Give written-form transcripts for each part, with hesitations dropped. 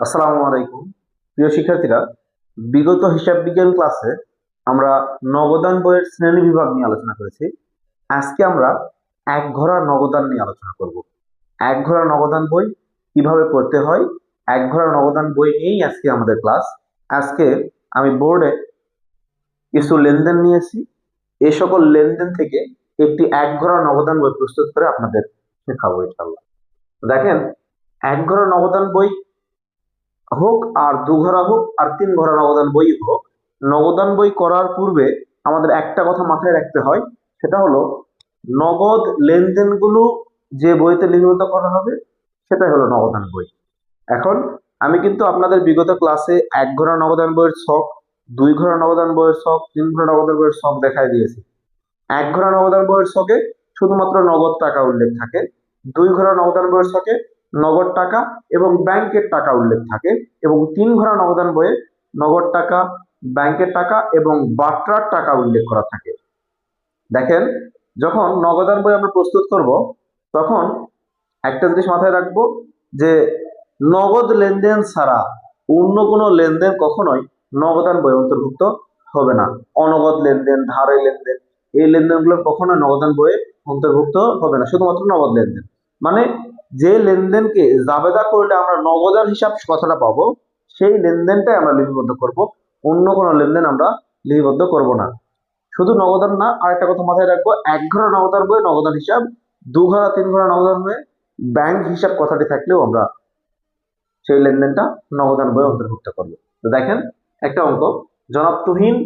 আসসালামু আলাইকুম। প্রিয় শিক্ষার্থীরা, বিগত হিসাব বিজ্ঞান ক্লাসে আমরা নগদান বইয়ের শ্রেণী বিভাগ নিয়ে আলোচনা করেছি। আজকে আমরা এক ঘোড়া নগদান নিয়ে আলোচনা করব। এক ঘোড়া নগদান বই কিভাবে পড়তে হয়, এক ঘোড়া নগদান বই নিয়েই আজকে আমাদের ক্লাস। আজকে আমি বোর্ডে কিছু লেনদেন নিয়েছি। এই সকল লেনদেন থেকে একটি এক ঘোড়া নগদান বই প্রস্তুত করে আপনাদের শেখাবো ইনশাআল্লাহ। দেখেন, এক ঘোড়া নগদান বই হোক আর দুঘরা হোক আর তিন ঘরা নগদান বই হোক, নগদান বই করার পূর্বে আমাদের একটা কথা মাথায় রাখতে হয়। সেটা হলো নগদ লেনদেনগুলো যে বইতে লিপিবদ্ধ করা হবে সেটাই হলো নগদান বই। এখন আমি কিন্তু আপনাদের বিগত ক্লাসে এক ঘোড়া নগদান বইয়ের ছক, দুই ঘোড়া নগদান বইয়ের ছক, তিন ঘোড়া নগদান বইয়ের ছক দেখাই দিয়েছি। এক ঘোড়া নগদান বইয়ের ছকে শুধুমাত্র নগদ টাকা উল্লেখ থাকে। দুই ঘোড়া নগদান বইয়ের ছকে নগদ টাকা এবং ব্যাংকের টাকা উল্লেখ থাকে, এবং তিন ঘোড়া নগদান বইয়ে নগদ টাকা, ব্যাংকের টাকা এবং বাট্রার টাকা উল্লেখ করা থাকে। দেখেন, যখন নগদান বই আমরা প্রস্তুত করব তখন একটা জিনিস মাথায় রাখবো যে নগদ লেনদেন ছাড়া অন্য কোনো লেনদেন কখনোই নগদান বই অন্তর্ভুক্ত হবে না। অনগদ লেনদেন, ধারে লেনদেন, এই লেনদেনগুলো কখনো নগদান বইয়ে অন্তর্ভুক্ত হবে না, শুধুমাত্র নগদ লেনদেন। মানে যে লেনদেনকে জাবেদা করলে আমরা নগদান হিসাব কথাটা পাবো, সেই লেনদেনটাই আমরা লিপিবদ্ধ করব, অন্য কোনো লেনদেন আমরা লিপিবদ্ধ করব না। শুধু নগদান না, আরেকটা কথা মাথায় রাখবো, এক ঘোড়া নগদান বই নগদান হিসাব, দু ঘোড়া তিন ঘোড়া নগদান বই ব্যাংক হিসাব কথাটি থাকলেও আমরা সেই লেনদেনটা নগদান বই অন্তর্ভুক্ত করবো। তো দেখেন, একটা অঙ্ক, জনাব তুহিন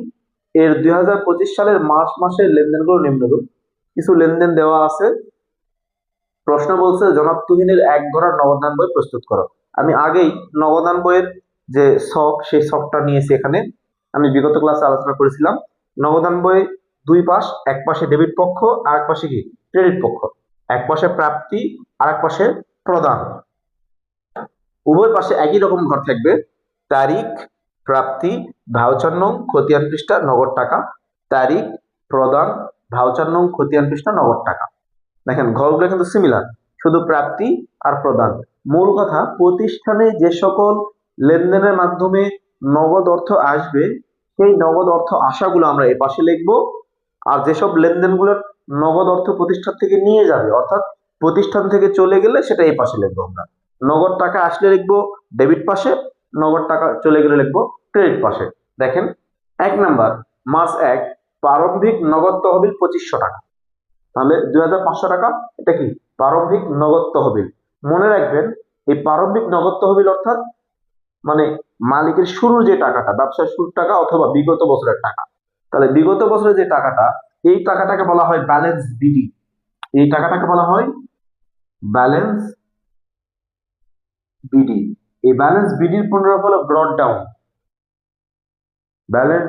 এর 2025 সালের মার্চ মাসের লেনদেনগুলো নিম্নরূপ। কিছু লেনদেন দেওয়া আছে। প্রশ্ন বলছে জনাব তুহিনের এক ঘোড়া নগদান বই প্রস্তুত করো। আমি আগেই নগদান বইয়ের যে ছক, সেই ছকটা নিয়েছি এখানে। আমি বিগত ক্লাসে আলোচনা করেছিলাম নগদান বই দুই পাশ, এক পাশে ডেবিট পক্ষ আর এক পাশে কি ক্রেডিট পক্ষ, এক পাশে প্রাপ্তি আর এক পাশে প্রদান। উভয় পাশে একই রকম ঘর থাকবে, তারিখ, প্রাপ্তি, ভাউচার নং, খতিয়ান পৃষ্ঠা, নগদ টাকা। তারিখ, প্রদান, ভাউচার নং, খতিয়ান পৃষ্ঠা, নগদ টাকা। দেখেন, ঘরগুলো কিন্তু সিমিলার, শুধু প্রাপ্তি আর প্রদান। মূল কথা, প্রতিষ্ঠানে যে সকল লেনদেনের মাধ্যমে নগদ অর্থ আসবে সেই নগদ অর্থ আসাগুলো আমরা এই পাশে লিখবো, আর যেসব লেনদেনগুলোর নগদ অর্থ প্রতিষ্ঠান থেকে নিয়ে যাবে, অর্থাৎ প্রতিষ্ঠান থেকে চলে গেলে সেটা এই পাশে লিখবো আমরা। নগদ টাকা আসলে লিখবো ডেবিট পাশে, নগদ টাকা চলে গেলে লিখবো ক্রেডিট পাশে। দেখেন, এক নাম্বার, মাস এক, প্রারম্ভিক নগদ তহবিল 2500 টাকা। তাহলে 2500 টাকা, এটা কি প্রারম্ভিক নগদ তহবিল। মনে রাখবেন, এই প্রারম্ভিক নগদ তহবিল অর্থাৎ মানে মালিকের শুরুর যে টাকাটা, ব্যবসার শুরুর টাকা অথবা বিগত বছরের টাকা। তাহলে বিগত বছরের যে টাকাটা, এই টাকাটাকে বলা হয় ব্যালেন্স বিডি। এই টাকাটাকে বলা হয় ব্যালেন্স বিডি। এই ব্যালেন্স বিডির পুনরূপ হলো ব্রড ডাউন। ব্যালেন্স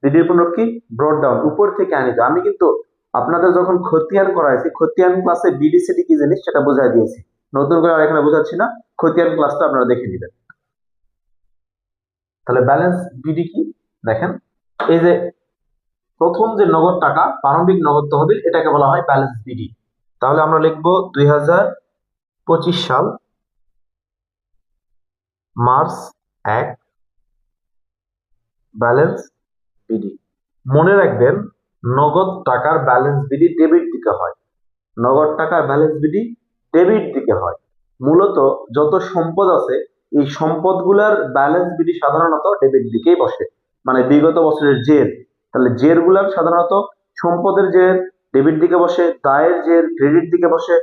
বিডির পুনরূপ কি ব্রড ডাউন, উপর থেকে আনিত। আমি কিন্তু আপনাদের যখন খতিয়ান করাইছি, খতিয়ান ক্লাসে বিডিসিডি কি জিনিস সেটা বোঝাই দিয়েছি, নতুন করে আর এখানে বোঝাচ্ছি না, খতিয়ান ক্লাসটা আপনারা দেখে নেবেন। তাহলে ব্যালেন্স বিডি কি দেখেন, এই যে প্রথম যে নগদ টাকা, প্রারম্ভিক নগদ তহবিল, এটাকে বলা হয় ব্যালেন্স বিডি। তাহলে আমরা লিখবো 2025 সাল মার্চ 1 ব্যালেন্স বিডি। মনে রাখবেন, নগদ টাকার ব্যালেন্স বিডি ডেবিট দিকে হয়। নগদ টাকার ব্যালেন্স বিডি ডেবিট দিকে হয়। মূলত যত সম্পদ আছে, এই সম্পদগুলার ব্যালেন্স বিডি সাধারণত ডেবিট দিকেই বসে, মানে বিগত বছরের জের। তাহলে জের গুলার সাধারণত সম্পদের জের ডেবিট দিকে বসে, দায়ের জের ক্রেডিট দিকে বসে,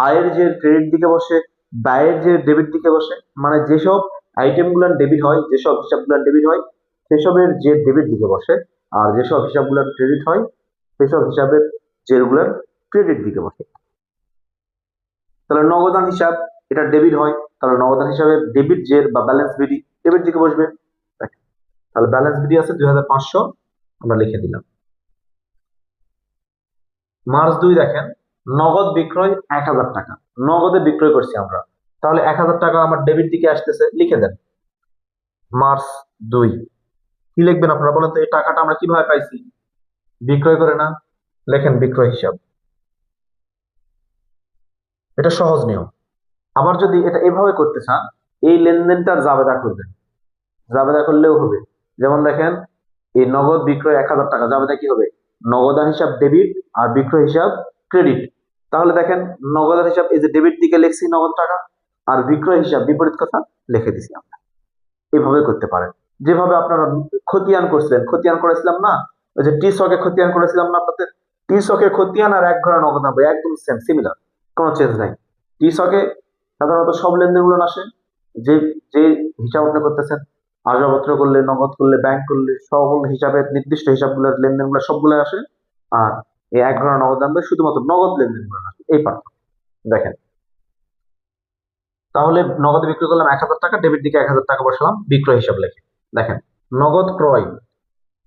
আয়ের জের ক্রেডিট দিকে বসে, ব্যয়ের জের ডেবিট দিকে বসে। মানে যেসব আইটেম গুলার ডেবিট হয়, যেসব হিসাবগুলার ডেবিট হয়, সেসবের জের ডেবিট দিকে বসে, আর যেসব হিসাবগুলার ক্রেডিট হয় সেসব হিসাবের জেরগুলার ক্রেডিট দিকে বসে। তাহলে নগদান হিসাব, এটা ডেবিট হয়, তাহলে নগদান হিসাবে ডেবিট জের বা ব্যালেন্স বিডি ডেবিট দিকে বসবে। তাহলে ব্যালেন্স বিডি আছে 2500, আমরা লিখে দিলাম। মার্চ 2 দেখেন, নগদ বিক্রয় 1000 টাকা, নগদে বিক্রয় করছি আমরা, তাহলে 1000 টাকা আমার ডেবিট দিকে আসতেছে, লিখে দেন মার্চ 2। কি লিখবেন আপনারা বলেন তো, এই টাকাটা আমরা কিভাবে পাইছি? বিক্রয় করে না? লেখেন বিক্রয় হিসাব, এটা সহজ নিয়ম। আবার যদি এটা এভাবে করতে চান, এই লেনদেনটার জাবেদা করবেন, জাবেদা করলেও হবে। যেমন দেখেন, এই নগদ বিক্রয় 1000 টাকা, জাবেদা কি হবে? নগদান হিসাব ডেবিট আর বিক্রয় হিসাব ক্রেডিট। তাহলে দেখেন, নগদান হিসাব এই যে ডেবিট দিকে লিখছি নগদ টাকা, আর বিক্রয় হিসাব বিপরীত কথা লিখে দিছি আমরা। এভাবে করতে পারেন। যেভাবে আপনারা খতিয়ান করছিলেন, খতিয়ান করেছিলাম না, ওই যে টি স্টকে খতিয়ান করেছিলাম না আপনাদের, টি স্টকে খতিয়ান আর এক ঘরে নগদান বই একদম সেম, সিমিলার, কোনো চেঞ্জ নাই। টি স্টকে সাধারণত সব লেনদেনগুলো আসে, যে যে হিসাব আপনি করতেছেন, আসবাবপত্র করলে, নগদ করলে, ব্যাংক করলে, সকল হিসাবে নির্দিষ্ট হিসাবগুলোর লেনদেনগুলো সবগুলো আসে। আর এই এক ঘরে নগদান বই শুধুমাত্র নগদ লেনদেনগুলো আসে, এই পার্থক্য দেখেন। তাহলে নগদে বিক্রি করলাম 1000 টাকা, ডেবিট দিকে 1000 টাকা বসালাম, বিক্রয় হিসাব লেখে দেখেন, নগদ ক্রয়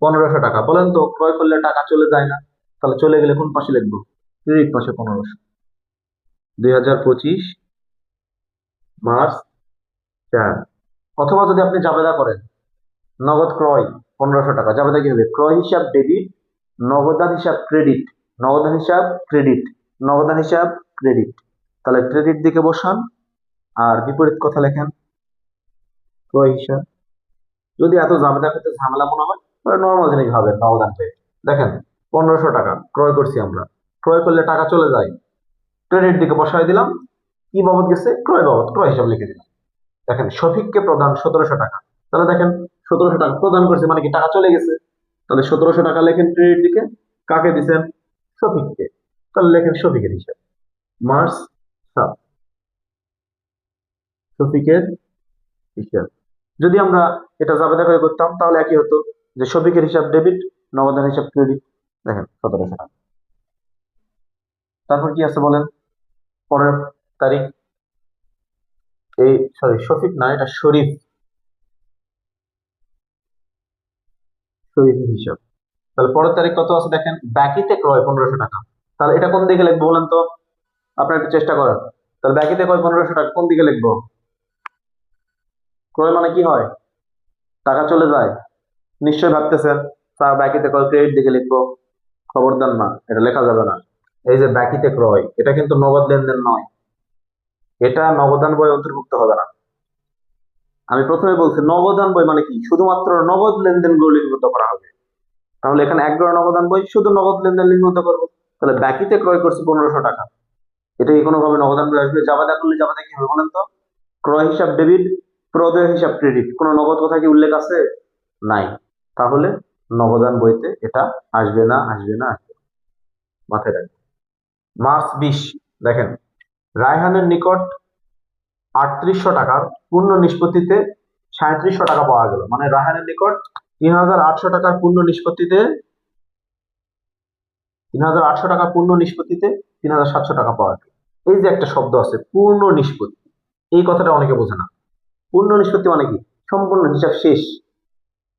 1500 টাকা। বলেন তো, ক্রয় করলে টাকা চলে যায় না? তাহলে চলে গেলে কোন পাশে লিখবো? ক্রেডিট পাশে 1500। 2025 মার্চ 4। অথবা যদি আপনি জাবেদা করেন, নগদ ক্রয় 1500 টাকা, জাবেদা কি হবে? ক্রয় হিসাব ডেবিট, নগদান হিসাব ক্রেডিট, নগদান হিসাব ক্রেডিট, নগদান হিসাব ক্রেডিট। তাহলে ক্রেডিট দিকে বসান আর বিপরীত কথা লেখেন ক্রয় হিসাব। যদি এত জাবেদা করতে ঝামেলা মনে হয়, তাহলে নর্মাল জিনিস ভাবেন, নগদান পেয়ে দেখেন 1500 টাকা ক্রয় করছি আমরা, ক্রয় করলে টাকা চলে যায়, ক্রেডিট দিকে বসাই দিলাম, কি বাবদ গেছে? ক্রয় বাবদ, ক্রয় হিসাব লিখে দিলাম। দেখেন, শফিককে প্রদান 1700 টাকা, তাহলে দেখেন 1700 টাকা প্রদান করছে মানে কি টাকা চলে গেছে। তাহলে 1700 টাকা লেখেন ক্রেডিট দিকে, কাকে দিচ্ছেন? শফিককে। তাহলে লেখেন শফিকের হিসাব, মার্চ 7, শফিকের হিসাব। যদি আমরা এটা জাবেদা করে করতাম তাহলে একই হতো, যে শফিকের হিসাব ডেবিট, নগদান হিসাব ক্রেডিট। দেখেন 1700 টাকা। তারপর কি আছে বলেন? পরের তারিখ, এই সরি শফিক না, এটা শরীফ, শরীফের হিসাব। তাহলে পরের তারিখ কত আছে দেখেন, বাকিতে ক্রয় 1500 টাকা। তাহলে এটা কোন দিকে লিখবো বলেন তো? আপনার একটু চেষ্টা করেন। তাহলে বাকিতে ক্রয় 1500 টাকা কোন দিকে লিখবো? ক্রয় মানে কি হয়? টাকা চলে যায়। নিশ্চয়ই ভাবতেছেন স্যার বাকিতে ক্রয় ক্রেডিট দিকে লিখবো। খবরদার না, এটা লেখা যাবে না। এই যে বাকিতে ক্রয়, এটা কিন্তু নগদ লেনদেন নয়, এটা নগদান বই অন্তর্ভুক্ত হবে না। আমি প্রথমে বলছি নগদান বই মানে কি, শুধুমাত্র নগদ লেনদেন গুলো লিপিবদ্ধ করা হবে। তাহলে এখানে এক গড় নগদান বই, শুধু নগদ লেনদেন লিপিবদ্ধ করবো। তাহলে বাকিতে ক্রয় করছি 1500 টাকা, এটা কি কোনোভাবে নগদান বই আসবে? জাবেদা করলে জাবেদা কি হবে বলেন তো? ক্রয় হিসাব ডেবিট, প্রদেয় হিসাব ক্রেডিট। কোনো নগদ কথা কি উল্লেখ আছে? নাই। তাহলে নগদান বইতে এটা আসবে না, আসবে না, আসবে না। মাথায় রাখবেন। মার্চ 20 দেখেন, রায়হানের নিকট 3800 টাকার পূর্ণ নিষ্পত্তিতে 3700 টাকা পাওয়া গেল। মানে রায়হানের নিকট 3800 টাকার পূর্ণ নিষ্পত্তিতে 3800 টাকা পূর্ণ নিষ্পত্তিতে 3700 টাকা পাওয়া গেল। এই যে একটা শব্দ আছে পূর্ণ নিষ্পত্তি, এই কথাটা অনেকে বোঝে না। পূর্ণ নিষ্পত্তি মানে কি? সম্পূর্ণ হিসাব শেষ।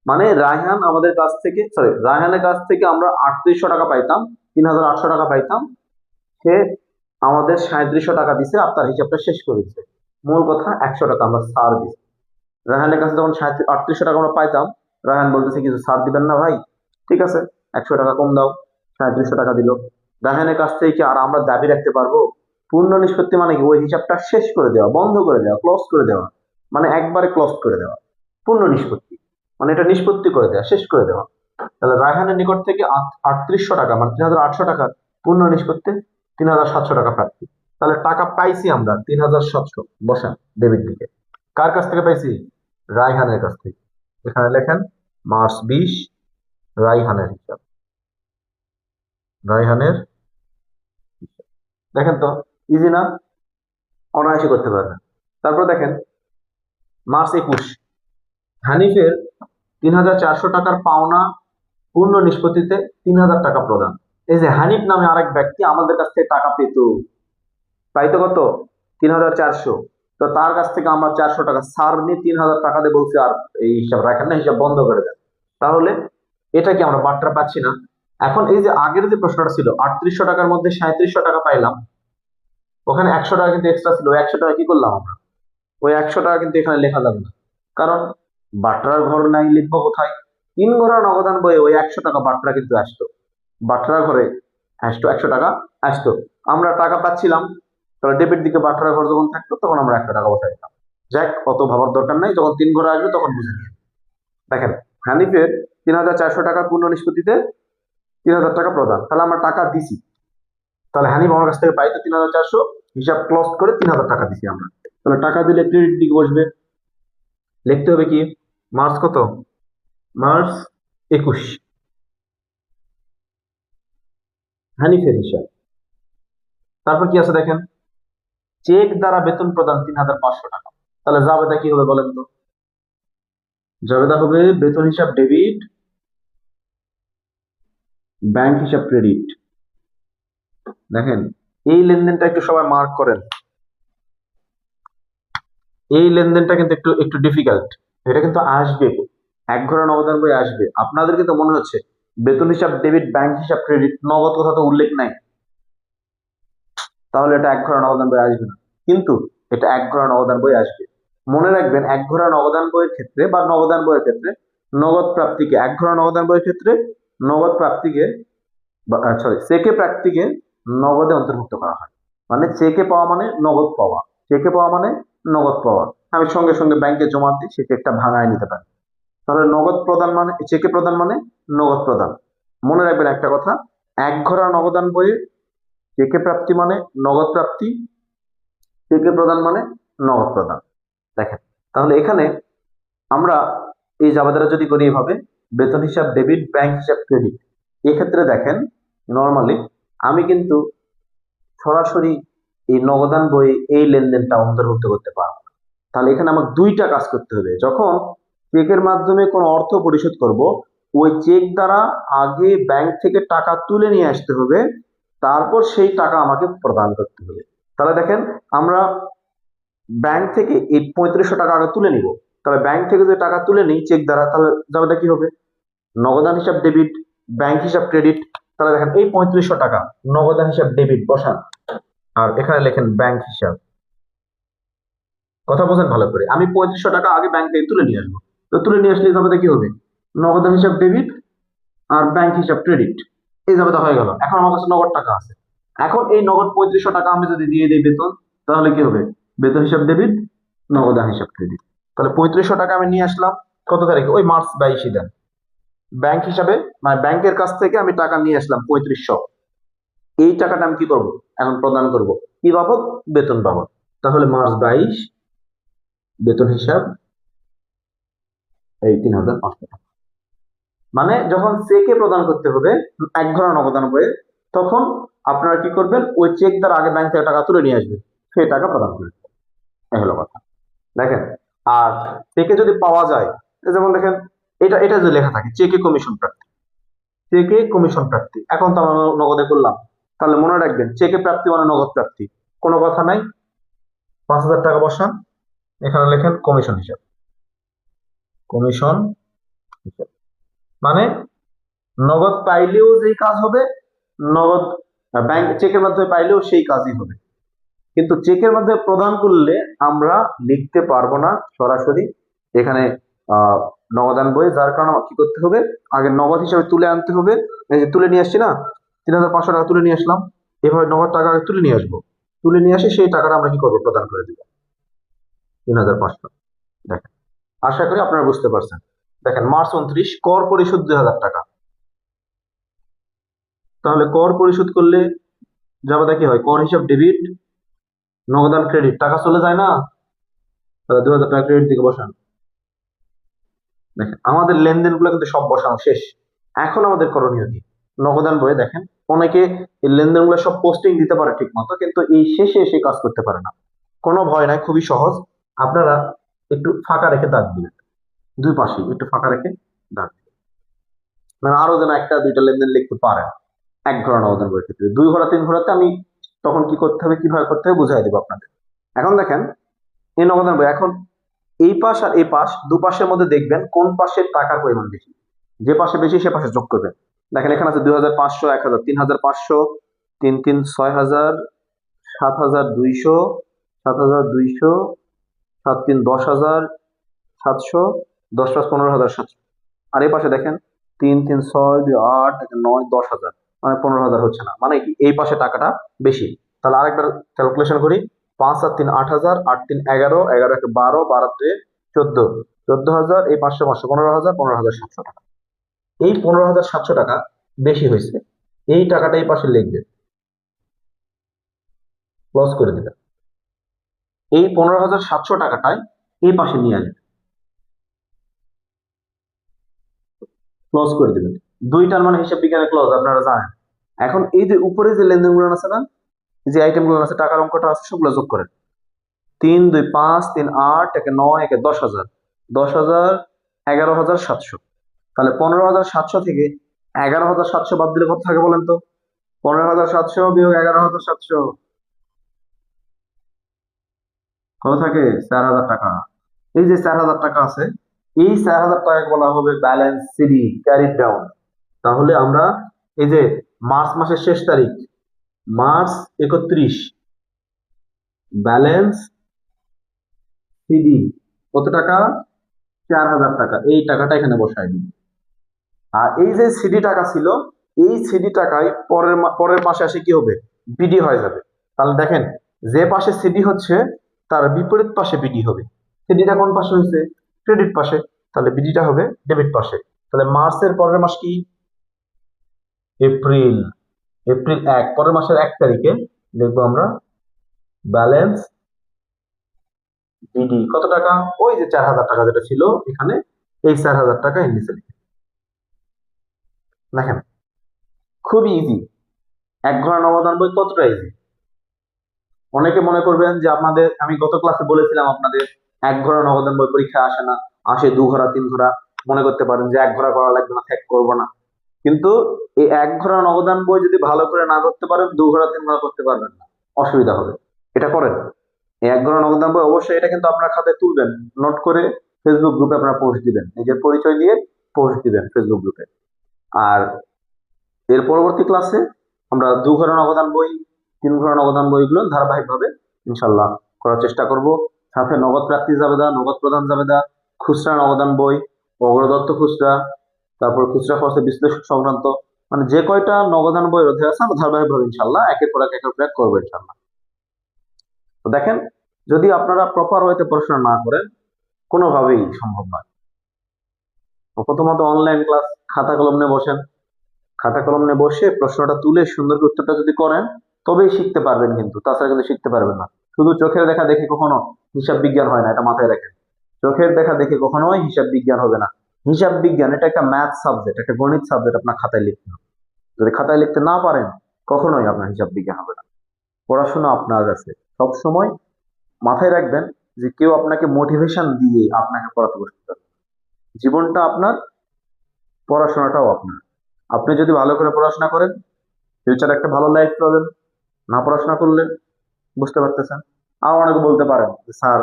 মানে রায়হান আমাদের কাছ থেকে, সরি, রায়হানের কাছ থেকে আমরা 3800 টাকা পাইতাম, 3800 টাকা পাইতাম, সে আমাদের 3700 টাকা দিছে আর তার হিসাবটা শেষ করে দিচ্ছে। মূল কথা 100 টাকা আমরা ছাড় দিচ্ছি। রায়হানের কাছে যখন 3800 টাকা আমরা পাইতাম, রায়হান বলতেছে কিছু ছাড় দিবেন না ভাই? ঠিক আছে, 100 টাকা কম দাও, 3700 টাকা দিল। রায়হানের কাছ থেকে কি আর আমরা দাবি রাখতে পারবো? পূর্ণ নিষ্পত্তি মানে কি? ওই হিসাবটা শেষ করে দেওয়া, বন্ধ করে দেওয়া, ক্লোজ করে দেওয়া, মানে একবারে ক্লোজ করে দেওয়া। পূর্ণ নিষ্পত্তি মানে এটা নিষ্পত্তি করে দেওয়া, শেষ করে দেওয়া। তাহলে রায়হানের নিকট থেকে 3800 টাকা মানে 3800 টাকার পূর্ণ নিষ্পত্তি 3700 টাকা প্রাপ্তি। তাহলে টাকা পাইছি আমরা 3700, বসান ডেবিট দিকে। কার কাছ থেকে পাইছি? রায়হানের কাছ থেকে। এখানে লেখেন মার্চ 20, রায়হানের হিসাব, রায়হানের হিসাব। দেখেন তো, ইজি না? অনায়াসে করতে পারবেন। তারপর দেখেন মার্চ 21, হানিফের 3400 টাকার পাওনা পূর্ণ নিষ্পত্তিতে 3000 টাকা প্রদান। এই যে হানিফ নামে আরেক ব্যক্তি আমাদের কাছ থেকে টাকা পেত, পাইতো কত? 3400। তো তার কাছ থেকে আমরা 400 টাকা ছাড় নিয়ে 3000 টাকা দিয়ে বলছি আর এই হিসাব রাখেন না, হিসাব বন্ধ করে দেন। তাহলে এটা কি আমরা বাট্টা পাচ্ছি না? এখন এই যে আগের যে প্রশ্নটা ছিল 3800 টাকার মধ্যে 3700 টাকা পাইলাম, ওখানে 100 টাকা কিন্তু এক্সট্রা ছিল, 100 টাকা কি করলাম আমরা? ওই 100 টাকা কিন্তু এখানে লেখা যাবে না, কারণ বাট্রার ঘর নাই, লিখবো কোথায়? 3 ঘর নগদান বইয়ে ওই 100 টাকা বাট্রা কিন্তু আসতো, বাট্রা ঘরে আসতো 100 টাকা আসতো। আমরা টাকা পাচ্ছিলাম, তাহলে ডেবিট দিকে বাট্রা ঘর যখন থাকতো তখন আমরা 100 টাকা বসাই দিতাম। যাক, অত ভাবার দরকার নাই, যখন 3 ঘরে আসবে তখন বুঝে নিন। দেখেন, হানিফের 3,400 টাকা পূর্ণ নিষ্পত্তিতে 3,000 টাকা প্রদান, তাহলে আমরা টাকা দিছি, তাহলে হানিফ আমার কাছ থেকে পাইতো 3,400, হিসাব ক্লোজ করে 3,000 টাকা দিছি আমরা। তাহলে টাকা দিলে ক্রেডিট দিকে বসবে, লিখতে হবে কি, মার্চ কত, মার্চ 21 হানিফের হিসাব। তারপর কি আছে দেখেন, চেক দ্বারা বেতন প্রদান 3,500 টাকা। তাহলে জাবেদা কি হবে বলেন তো, জাবেদা হবে বেতন হিসাব ডেবিট, ব্যাংক হিসাব ক্রেডিট। দেখেন, এই লেনদেনটা একটু সবাই মার্ক করেন, এই লেনদেনটা কিন্তু একটু একটু ডিফিকাল্ট। এটা কিন্তু আসবে, এক ঘরে নগদান বই আসবে। আপনাদের কিন্তু মনে হচ্ছে বেতন হিসাব ডেবিট, ব্যাংক হিসাব ক্রেডিট, নগদ কথা তো উল্লেখ নাই, তাহলে এটা এক ঘরে নগদান বই আসবে না। কিন্তু এটা এক ঘরে নগদান বই আসবে। মনে রাখবেন, এক ঘরে নগদান বইয়ের ক্ষেত্রে বা নগদান বইয়ের ক্ষেত্রে নগদ প্রাপ্তিকে, এক ঘরে নগদান বইয়ের ক্ষেত্রে নগদ প্রাপ্তিকে, সরি, চেকে প্রাপ্তিকে নগদে অন্তর্ভুক্ত করা হয়। মানে চেকে পাওয়া মানে নগদ পাওয়া, চেকে পাওয়া মানে নগদ পাওয়া। আমি সঙ্গে সঙ্গে ব্যাংকে জমা দিই, সে চেকটা ভাঙায় নিতে পারি। তাহলে নগদ প্রদান মানে, চেকে প্রদান মানে নগদ প্রদান। মনে রাখবেন একটা কথা, এক ঘরা নগদান বইয়ে চেকে প্রাপ্তি মানে নগদ প্রাপ্তি, চেকে প্রদান মানে নগদ প্রদান। দেখেন, তাহলে এখানে আমরা এই জাবেদাটা যদি করি এভাবে, বেতন হিসাব ডেবিট, ব্যাংক হিসাব ক্রেডিট, এক্ষেত্রে দেখেন নর্মালি আমি কিন্তু সরাসরি এই নগদান বইয়ে এই লেনদেনটা অন্তর্ভুক্ত করতে পারবো না। তাহলে এখানে আমার দুইটা কাজ করতে হবে। যখন চেকের মাধ্যমে কোনো অর্থ পরিশোধ করব, ওই চেক দ্বারা আগে ব্যাংক থেকে টাকা তুলে নিয়ে আসতে হবে, তারপর সেই টাকা আমাকে প্রদান করতে হবে। তাহলে দেখেন, আমরা ব্যাংক থেকে এই 3500 টাকা আগে তুলে নিব। তাহলে ব্যাংক থেকে যে টাকা তুলে নিই চেক দ্বারা, তাহলে যাবে কি হবে, নগদান হিসাব ডেবিট, ব্যাংক হিসাব ক্রেডিট। তাহলে দেখেন, এই 3500 টাকা নগদান হিসাব ডেবিট বসান, আর এখানে লেখেন ব্যাংক হিসাব। কথা বলেন ভালো করে, আমি 3500 টাকা আগে ব্যাংক থেকে তুলে নিয়ে আসবো। তো তুলে নিয়ে আসলে যাবে কি হবে, নগদান হিসাব ডেবিট আর ব্যাংক হিসাব ক্রেডিট, এই যাবে হয়ে গেল। এখন আমার কাছে নগদ টাকা আছে। এখন এই নগদ 3500 টাকা আমি যদি দিয়ে দিই বেতন, তাহলে কি হবে, বেতন হিসাব ডেবিট, নগদান হিসাব ক্রেডিট। তাহলে 3500 টাকা আমি নিয়ে আসলাম কত তারিখে, ওই মার্চ 22 দেন। ব্যাংক হিসাবে মানে ব্যাংকের কাছ থেকে আমি টাকা নিয়ে আসলাম 3500, এই টাকাটা আমি কি করব, এখন প্রদান করব কি বাবদ, বেতন বাবদ। তাহলে মার্চ 22 বেতন হিসাব এই 3,500 টাকা। মানে যখন চেকে প্রদান করতে হবে এক ঘরে নগদান বইয়ে, তখন আপনারা কি করবেন, ওই চেক দ্বারা আগে ব্যাংক থেকে টাকা তুলে নিয়ে আসবেন, সেই টাকা প্রদান করবেন। এই হলো কথা। দেখেন, আর চেকে যদি পাওয়া যায়, যেমন দেখেন এটা এটা যে লেখা থাকে চেকে কমিশন প্রাপ্তি, চেকে কমিশন প্রাপ্তি, এখন তো আমরা নগদে করলাম। তাহলে মনে রাখবেন, চেকে প্রাপ্তি মানে নগদ প্রাপ্তি, কোনো কথা নাই। 5,000 টাকা বসান, এখানে লেখেন কমিশন হিসাব, কমিশন হিসাব মানে নগদ পাইলেও যেই কাজ হবে, নগদ ব্যাংক চেকের মাধ্যমে পাইলেও সেই কাজই হবে। কিন্তু চেকের মাধ্যমে প্রদান করলে আমরা লিখতে পারবো না সরাসরি এখানে নগদান বই, যার কারণে কি করতে হবে, আগে নগদ হিসাবে তুলে আনতে হবে। এই যে তুলে নিয়ে আসছি না, 3,500 টাকা তুলে নিয়ে আসলাম, এভাবে নগদ টাকা আগে তুলে নিয়ে আসবো, তুলে নিয়ে আসে সেই টাকাটা আমরা কি করবো, প্রদান করে দিব 3,500। দেখেন, আশা করি আপনারা বুঝতে পারছেন। দেখেন, মার্চ 29 কর পরিশোধ 2,000 টাকা। তাহলে কর পরিশোধ করলে যাবে কি হয়, কর হিসাব ডেবিট, নগদান ক্রেডিট, টাকা চলে যায় না, তাহলে 2,000 টাকা ক্রেডিট দিকে বসান। দেখেন, আমাদের লেনদেন গুলো কিন্তু সব বসানো শেষ। এখন আমাদের করণীয় কি, নগদান বইয়ে দেখেন অনেকে এই লেনদেন গুলো সব পোস্টিং দিতে পারে ঠিক মতো, কিন্তু এই শেষে এসে কাজ করতে পারে না। কোনো ভয় নাই, খুবই সহজ। আপনারা একটু ফাঁকা রেখে দাগ দিবেন, দুই পাশে একটু ফাঁকা রেখে দাগ দিবেন, মানে আরো যেন একটা দুইটা লেনদেন লিখতে পারেন। এক ঘোড়া নগদান বইয়ের ক্ষেত্রে 2 ঘোড়া 3 ঘোড়াতে আমি তখন কি করতে হবে, কিভাবে করতে হবে বুঝাই দেবো আপনাদের। এখন দেখেন, এই নগদান বই, এখন এই পাশ আর এই পাশ, দুপাশের মধ্যে দেখবেন কোন পাশের টাকার পরিমাণ বেশি, যে পাশে বেশি সে পাশে যোগ করবেন। দেখেন, এখানে আছে 2,500, 1,000, 3,500, 3 3 6,000, 7,200, 7,200, 7 3 10,000, 700, 10 5 15,700। আর এই পাশে দেখেন 3 3 6 2 8 9 10,000, মানে 15,000 হচ্ছে না, মানে কি এই পাশে টাকাটা বেশি। তাহলে আরেকবার ক্যালকুলেশন করি, 5 আর 3 8,000, 8 3 11, 11 1 12, 12 2 14, 14,000, এই 500 500 15,000, 15,700 টাকা। এই 15,700 টাকা বেশি হয়েছে, এই টাকাটা এই পাশে লিখবে, ক্লোজ করে দিবেন। এই 15,700 টাকাটাই এই পাশে নিয়ে আসবে, ক্লোজ করে দিবেন। দুইটার মানে হিসাব বিজ্ঞানের ক্লোজ আপনারা জানেন। এখন এই যে উপরে যে লেনদেনগুলো আছে না, যে আইটেমগুলো আছে, টাকার অঙ্কটা আছে, সবগুলো যোগ করেন। 3 2 5 3 8 1 9 1 10,000, 10,000, 11,700। তাহলে 15,700 থেকে 11,700 বাদ দিলে কত থাকে বলেন তো? 15,700 বিয়োগ 11,700 কত থাকে? 4,000 টাকা। এই যে 4,000 টাকা আছে, এই 4,000 টাকা বলা হবে ব্যালেন্স সিডি, ক্যারিড ডাউন। তাহলে আমরা এই যে মার্চ মাসের শেষ তারিখ, মার্চ 31, ব্যালেন্স সিডি কত টাকা? 4,000 টাকা। এই টাকাটা এখানে বসাই দিন। আর এই যে সিডি টাকা ছিল, এই সিডি টাকায় পরের মাসে আসে কি হবে? বিডি হয়ে যাবে। তাহলে দেখেন, যে পাশে সিডি হচ্ছে তার বিপরীত পাশে বিডি হবে। সিডিটা কোন পাশে হয়েছে? ক্রেডিট পাশে। তাহলে বিডিটা হবে ডেবিট পাশে। তাহলে মার্চের পরের মাস কি? এপ্রিল। এপ্রিল 1, পরের মাসের 1 তারিখে দেখবো আমরা ব্যালেন্স বিডি কত টাকা? ওই যে 4,000 টাকা যেটা ছিল এখানে, এই 4,000 টাকা নিচে লিখে দেখেন, খুবই ইজি। এক ঘোড়া নবদান বই কতটা ইজি। অনেকে মনে করবেন যে আমি গত ক্লাসে বলেছিলাম আপনাদের এক ঘোড়া নবদান বই পরীক্ষা আসে না, আসে 2 ঘোড়া 3 ঘোড়া। মনে করতে পারেন যে এক ঘোড়া করা লাগবে না, ত্যাগ করবো না। কিন্তু এই এক ঘোড়া নবদান বই যদি ভালো করে না করতে পারেন, 2 ঘোড়া 3 ঘোড়া করতে পারবেন না, অসুবিধা হবে। এটা করেন, এই এক ঘোড়া নবদান বই অবশ্যই এটা কিন্তু আপনার খাতায় তুলবেন, নোট করে ফেসবুক গ্রুপে আপনারা পোস্ট দিবেন, নিজের পরিচয় দিয়ে পোস্ট দিবেন ফেসবুক গ্রুপে। আর এর পরবর্তী ক্লাসে আমরা 2 ঘোড়া নবদান বই, 3 ঘোড়া নবদান বইগুলো ধারাবাহিকভাবে ইনশাল্লাহ করার চেষ্টা করব। সাথে নগদ প্রাপ্তি জাবেদা, নগদ প্রদান জাবেদা, খুচরা নবদান বই, অগ্রদত্ত খুচরা, তারপর খুচরা খরচের বিশ্লেষণ সংক্রান্ত, মানে যে কয়টা নগদান বই রোধে আছে আমরা ধারাবাহিকভাবে ইনশাল্লাহ একের পর এক করবো ইনশাল্লাহ। তো দেখেন, যদি আপনারা প্রপার ওয়েতে পড়াশোনা না করেন, কোনোভাবেই সম্ভব নয়। প্রথমত অনলাইন ক্লাস, খাতা কলম নিয়ে বসেন, খাতা কলম নিয়ে বসে প্রশ্নটা তুলে সুন্দর করে উত্তরটা যদি করেন, তবেই শিখতে পারবেন, কিন্তু তাছাড়া কিন্তু শিখতে পারবেন না। শুধু চোখের দেখা দেখে কখনো হিসাব বিজ্ঞান হয় না, এটা মাথায় রাখেন। চোখের দেখা দেখে কখনোই হিসাব বিজ্ঞান হবে না। হিসাব বিজ্ঞান এটা একটা ম্যাথ সাবজেক্ট, একটা গণিত সাবজেক্ট, আপনার খাতায় লিখতে হবে। যদি খাতায় লিখতে না পারেন, কখনোই আপনার হিসাব বিজ্ঞান হবে না। পড়াশোনা আপনার কাছে সব সময় মাথায় রাখবেন যে কেউ আপনাকে মোটিভেশন দিয়ে আপনাকে পড়াতে বসতে পারবে। জীবনটা আপনার, পড়াশোনাটাও আপনার। আপনি যদি ভালো করে পড়াশোনা করেন, ফিউচারে একটা ভালো লাইফ পাবেন। না পড়াশোনা করলে, বুঝতে পারতেছেন। আর অনেকে বলতে পারেন যে স্যার,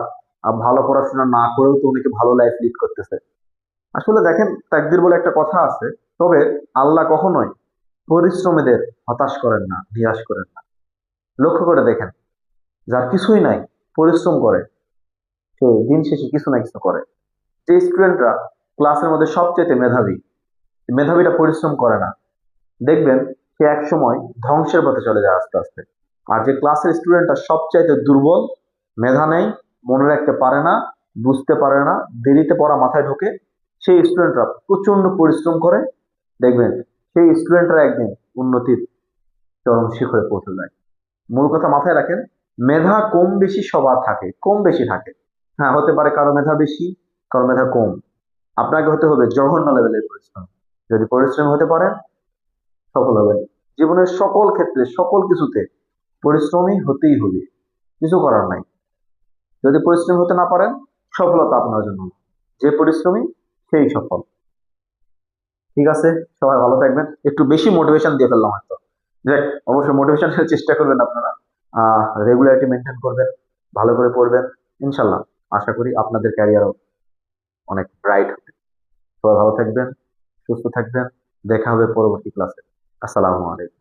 ভালো পড়াশোনা না করেও তো অনেকে ভালো লাইফ লিড করতেছে। আসলে দেখেন, তাকদির বলে একটা কথা আছে। তবে আল্লাহ কখনোই পরিশ্রমীদের হতাশ করেন না, নিরাশ করেন না। লক্ষ্য করে দেখেন, যার কিছুই নাই, পরিশ্রম করে, সে দিন শেষে কিছু না কিছু করে। যে স্টুডেন্টরা ক্লাসের মধ্যে সবচেয়ে মেধাবী, মেধাবীটা পরিশ্রম করে না, দেখবেন সে এক সময় ধ্বংসের পথে চলে যায় আস্তে আস্তে। আর যে ক্লাসের স্টুডেন্টটা সবচাইতে দুর্বল, মেধা নেই, মনে রাখতে পারে না, বুঝতে পারে না, দেরিতে পড়া মাথায় ঢোকে, সেই স্টুডেন্টরা প্রচন্ড পরিশ্রম করে, দেখবেন সেই স্টুডেন্টরা একদিন উন্নতির চরম শিখরে পৌঁছে যায়। মূল কথা মাথায় রাখেন, মেধা কম বেশি সবার থাকে, কম বেশি থাকে। হ্যাঁ, হতে পারে কারো মেধা বেশি, কারো মেধা কম। আপনাকে হতে হবে জঘন্য লেভেলের পরিশ্রম। যদি পরিশ্রম হতে পারেন, সফল হবেন। জীবনের সকল ক্ষেত্রে, সকল কিছুতে পরিশ্রমী হতেই হবে, কিছু করার নাই। যদি পরিশ্রম হতে না পারেন, সফলতা আপনার জন্য না। যে পরিশ্রমী সেই সফল। ঠিক আছে, সবাই ভালো থাকবেন। একটু বেশি মোটিভেশন দিয়ে ফেললাম হয়তো। দেখ, অবশ্যই মোটিভেশনের চেষ্টা করবেন আপনারা, রেগুলারিটি মেনটেন করবেন, ভালো করে পড়বেন। ইনশাল্লাহ আশা করি আপনাদের ক্যারিয়ারও অনেক ব্রাইট হবে। সবাই ভালো থাকবেন, সুস্থ থাকবেন। দেখা হবে পরবর্তী ক্লাসে। আসসালামু আলাইকুম।